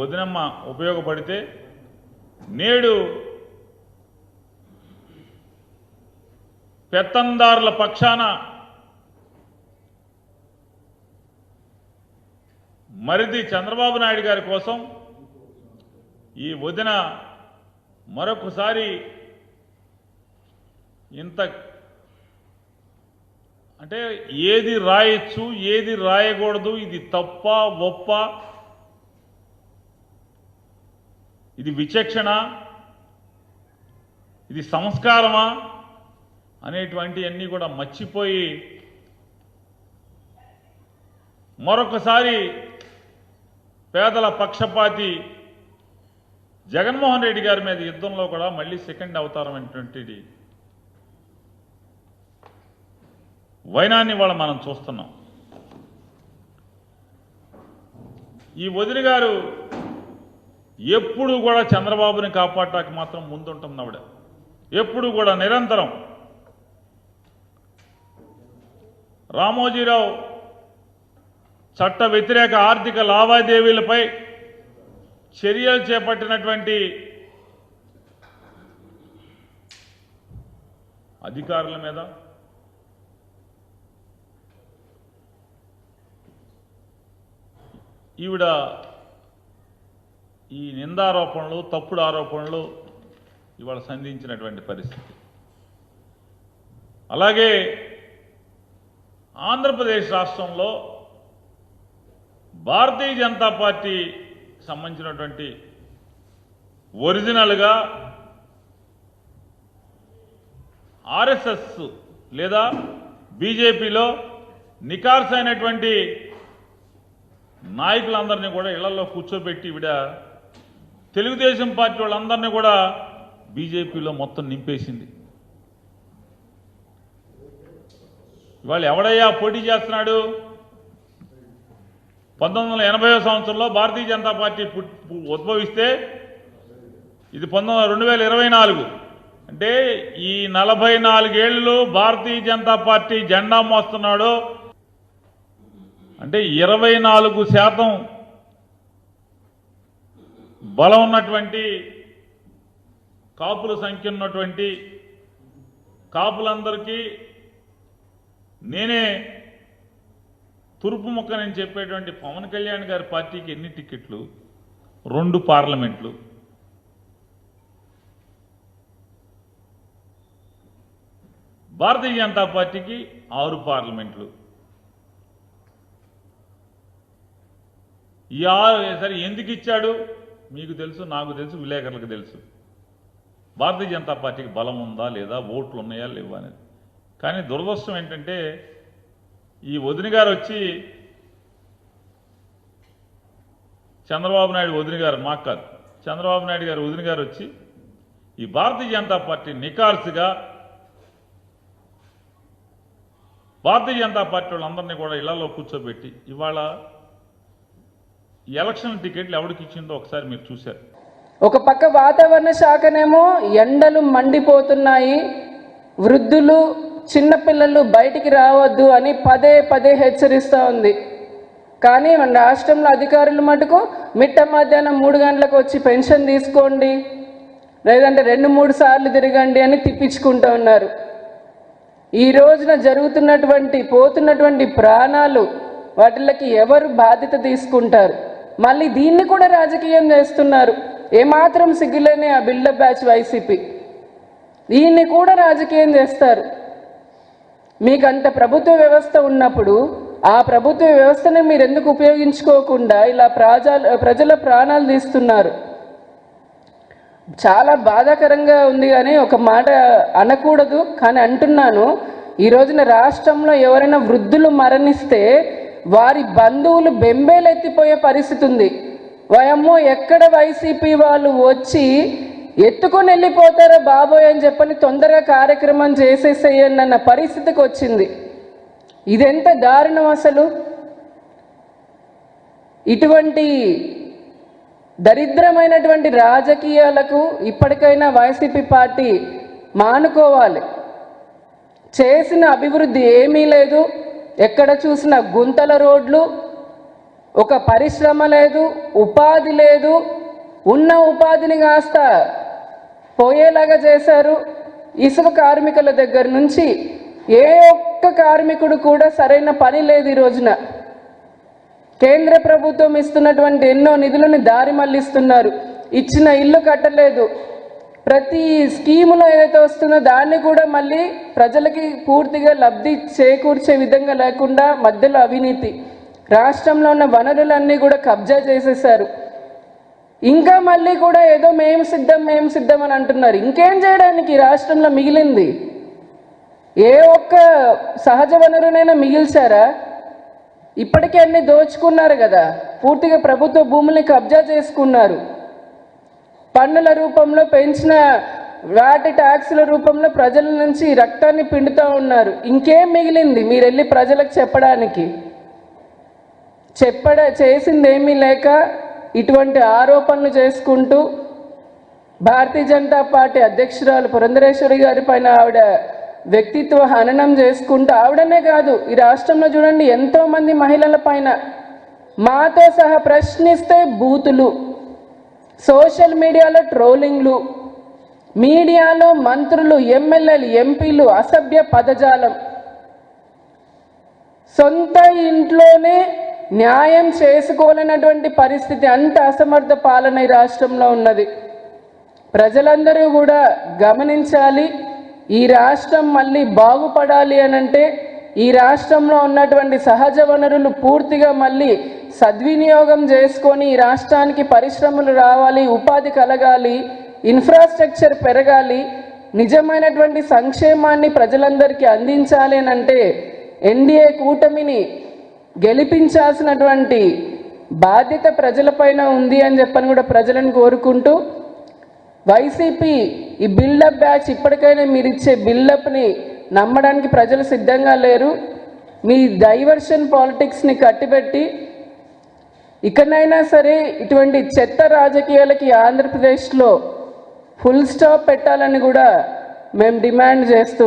వదినమ్మ ఉపయోగపడితే నేడు పెత్తందారుల పక్షాన మరిది చంద్రబాబు నాయుడు గారి కోసం ఈ వదిన మరొకసారి ఇంత అంటే ఏది రాయొచ్చు ఏది రాయకూడదు, ఇది తప్ప ఒప్ప, ఇది విచక్షణ, ఇది సంస్కారమా అనేటువంటివన్నీ కూడా మర్చిపోయి మరొకసారి పేదల పక్షపాతి జగన్మోహన్ రెడ్డి గారి మీద యుద్ధంలో కూడా మళ్ళీ సెకండ్ అవతారం అనేటువంటిది వైనాన్ని వాళ్ళ మనం చూస్తున్నాం. ఈ వదిన గారు ఎప్పుడు కూడా చంద్రబాబుని కాపాడటానికి మాత్రం ముందుంటుంది. ఆవిడ ఎప్పుడు కూడా నిరంతరం రామోజీరావు చట్ట వ్యతిరేక ఆర్థిక లావాదేవీలపై చర్యలు చేపట్టినటువంటి అధికారుల మీద ఈవిడ ఈ నిందారోపణలు, తప్పుడు ఆరోపణలు ఇవాళ సంధించినటువంటి పరిస్థితి. అలాగే ఆంధ్రప్రదేశ్ రాష్ట్రంలో భారతీయ జనతా పార్టీ సంబంధించినటువంటి ఒరిజినల్గా ఆర్ఎస్ఎస్ లేదా బీజేపీలో నికార్స్ అయినటువంటి నాయకులందరినీ కూడా ఇళ్లలో కూర్చోబెట్టి ఈవిడ తెలుగుదేశం పార్టీ వాళ్ళందరినీ కూడా బీజేపీలో మొత్తం నింపేసింది. ఇవాళ ఎవడయ్యా పోటీ చేస్తున్నాడు? 1980వ సంవత్సరంలో భారతీయ జనతా పార్టీ ఉద్భవిస్తే ఇది 2024. అంటే ఈ 44 ఏళ్ళు భారతీయ జనతా పార్టీ జెండా మోస్తున్నాడు. అంటే 24% బలం ఉన్నటువంటి కాపుల సంఖ్య ఉన్నటువంటి కాపులందరికీ నేనే తురుపు ముక్కనని చెప్పేటువంటి పవన్ కళ్యాణ్ గారి పార్టీకి ఎన్ని టికెట్లు? 2 పార్లమెంట్లు. భారతీయ జనతా పార్టీకి 6 పార్లమెంట్లు. సరే ఎందుకు ఇచ్చాడు మీకు తెలుసు, నాకు తెలుసు, విలేకరులకు తెలుసు. భారతీయ జనతా పార్టీకి బలం ఉందా లేదా, ఓట్లు ఉన్నాయా లేవా అనేది. కానీ దురదృష్టం ఏంటంటే ఈ వదిన గారు వచ్చి చంద్రబాబు నాయుడు వదిన గారు, మాకు కాదు, చంద్రబాబు నాయుడు గారు వదిన గారు వచ్చి ఈ భారతీయ జనతా పార్టీ నికార్సుగా భారతీయ జనతా పార్టీ వాళ్ళందరినీ కూడా ఇళ్లలో కూర్చోబెట్టి ఇవాళ ఎలక్షన్ టికెట్లు ఎవరికి ఇచ్చిందో ఒకసారి మీరు చూశారు. ఒక పక్క వాతావరణ శాఖనేమో ఎండలు మండిపోతున్నాయి, వృద్ధులు చిన్నపిల్లలు బయటికి రావద్దు అని పదే పదే హెచ్చరిస్తూ ఉంది. కానీ మన రాష్ట్రంలో అధికారులు మటుకు మిట్ట మధ్యాహ్నం 3 గంటలకు వచ్చి పెన్షన్ తీసుకోండి, లేదంటే 2-3 సార్లు తిరగండి అని తిప్పించుకుంటూ ఉన్నారు. ఈ రోజున జరుగుతున్నటువంటి పోతున్నటువంటి ప్రాణాలు వాటికి ఎవరు బాధ్యత తీసుకుంటారు? మళ్ళీ దీన్ని కూడా రాజకీయం చేస్తున్నారు. ఏమాత్రం సిగ్గులేని ఆ బిల్డప్ బ్యాచ్ వైసీపీ దీన్ని కూడా రాజకీయం చేస్తారు. మీకు అంత ప్రభుత్వ వ్యవస్థ ఉన్నప్పుడు ఆ ప్రభుత్వ వ్యవస్థని మీరు ఎందుకు ఉపయోగించుకోకుండా ఇలా ప్రజల ప్రాణాలు తీస్తున్నారు? చాలా బాధాకరంగా ఉంది. కానీ ఒక మాట అనకూడదు కానీ అంటున్నాను. ఈ రోజున రాష్ట్రంలో ఎవరైనా వృద్ధులు మరణిస్తే వారి బంధువులు బెంబేలెత్తిపోయే పరిస్థితి ఉంది. వయమ్మో ఎక్కడ వైసీపీ వాళ్ళు వచ్చి ఎత్తుకొని వెళ్ళిపోతారో బాబోయ్ అని చెప్పని తొందరగా కార్యక్రమం చేసేసేయండి అన్న పరిస్థితికి వచ్చింది. ఇదెంత దారుణం అసలు! ఇటువంటి దరిద్రమైనటువంటి రాజకీయాలకు ఇప్పటికైనా వైసీపీ పార్టీ మానుకోవాలి. చేసిన అభివృద్ధి ఏమీ లేదు. ఎక్కడ చూసినా గుంతల రోడ్లు, ఒక పరిశ్రమ లేదు, ఉపాధి లేదు. ఉన్న ఉపాధిని కాస్త పోయేలాగా చేశారు. ఇసుక కార్మికుల దగ్గర నుంచి ఏ ఒక్క కార్మికుడు కూడా సరైన పని లేదు ఈ రోజున. కేంద్ర ప్రభుత్వం ఇస్తున్నటువంటి ఎన్నో నిధులను దారి మళ్లిస్తున్నారు. ఇచ్చిన ఇల్లు కట్టలేదు. ప్రతి స్కీములో ఏదైతే వస్తుందో దాన్ని కూడా మళ్ళీ ప్రజలకి పూర్తిగా లబ్ధి చేకూర్చే విధంగా లేకుండా మధ్యలో అవినీతి. రాష్ట్రంలో ఉన్న వనరులన్నీ కూడా కబ్జా చేసేశారు. ఇంకా మళ్ళీ కూడా ఏదో మేము సిద్ధం అని అంటున్నారు. ఇంకేం చేయడానికి రాష్ట్రంలో మిగిలింది? ఏ ఒక్క సహజ వనరునైనా మిగిల్చారా? ఇప్పటికే అన్ని దోచుకున్నారు కదా. పూర్తిగా ప్రభుత్వ భూముల్ని కబ్జా చేసుకున్నారు. పన్నుల రూపంలో పెంచిన వాటి ట్యాక్సుల రూపంలో ప్రజల నుంచి రక్తాన్ని పిండుతూ ఉన్నారు. ఇంకేం మిగిలింది మీరు వెళ్ళి ప్రజలకు చెప్పడానికి? చేసిందేమీ లేక ఇటువంటి ఆరోపణలు చేసుకుంటూ భారతీయ జనతా పార్టీ అధ్యక్షురాలు పురంధరేశ్వరి గారి పైన ఆవిడ వ్యక్తిత్వ హననం చేసుకుంటూ, ఆవిడనే కాదు ఈ రాష్ట్రంలో చూడండి ఎంతోమంది మహిళల పైన మాతో సహా ప్రశ్నిస్తే బూతులు, సోషల్ మీడియాలో ట్రోలింగ్లు, మీడియాలో మంత్రులు, ఎమ్మెల్యేలు, ఎంపీలు అసభ్య పదజాలం. సొంత ఇంట్లోనే న్యాయం చేసుకోలేనటువంటి పరిస్థితి, అంత అసమర్థ పాలన ఈ రాష్ట్రంలో ఉన్నది. ప్రజలందరూ కూడా గమనించాలి. ఈ రాష్ట్రం మళ్ళీ బాగుపడాలి అనంటే ఈ రాష్ట్రంలో ఉన్నటువంటి సహజ వనరులు పూర్తిగా మళ్ళీ సద్వినియోగం చేసుకొని ఈ రాష్ట్రానికి పరిశ్రమలు రావాలి, ఉపాధి కలగాలి, ఇన్ఫ్రాస్ట్రక్చర్ పెరగాలి, నిజమైనటువంటి సంక్షేమాన్ని ప్రజలందరికీ అందించాలి అనంటే ఎన్డీఏ కూటమిని గెలిపించాల్సినటువంటి బాధ్యత ప్రజలపైన ఉంది అని చెప్పని కూడా ప్రజలను కోరుకుంటూ, వైసీపీ ఈ బిల్డప్ బ్యాచ్ ఇప్పటికైనా మీరు ఇచ్చే బిల్డప్ని నమ్మడానికి ప్రజలు సిద్ధంగా లేరు. మీ డైవర్షన్ పాలిటిక్స్ని కట్టిపెట్టి ఇకనైనా సరే ఇటువంటి చెత్త రాజకీయాలకి ఆంధ్రప్రదేశ్లో ఫుల్ స్టాప్ పెట్టాలని కూడా మేము డిమాండ్ చేస్తూ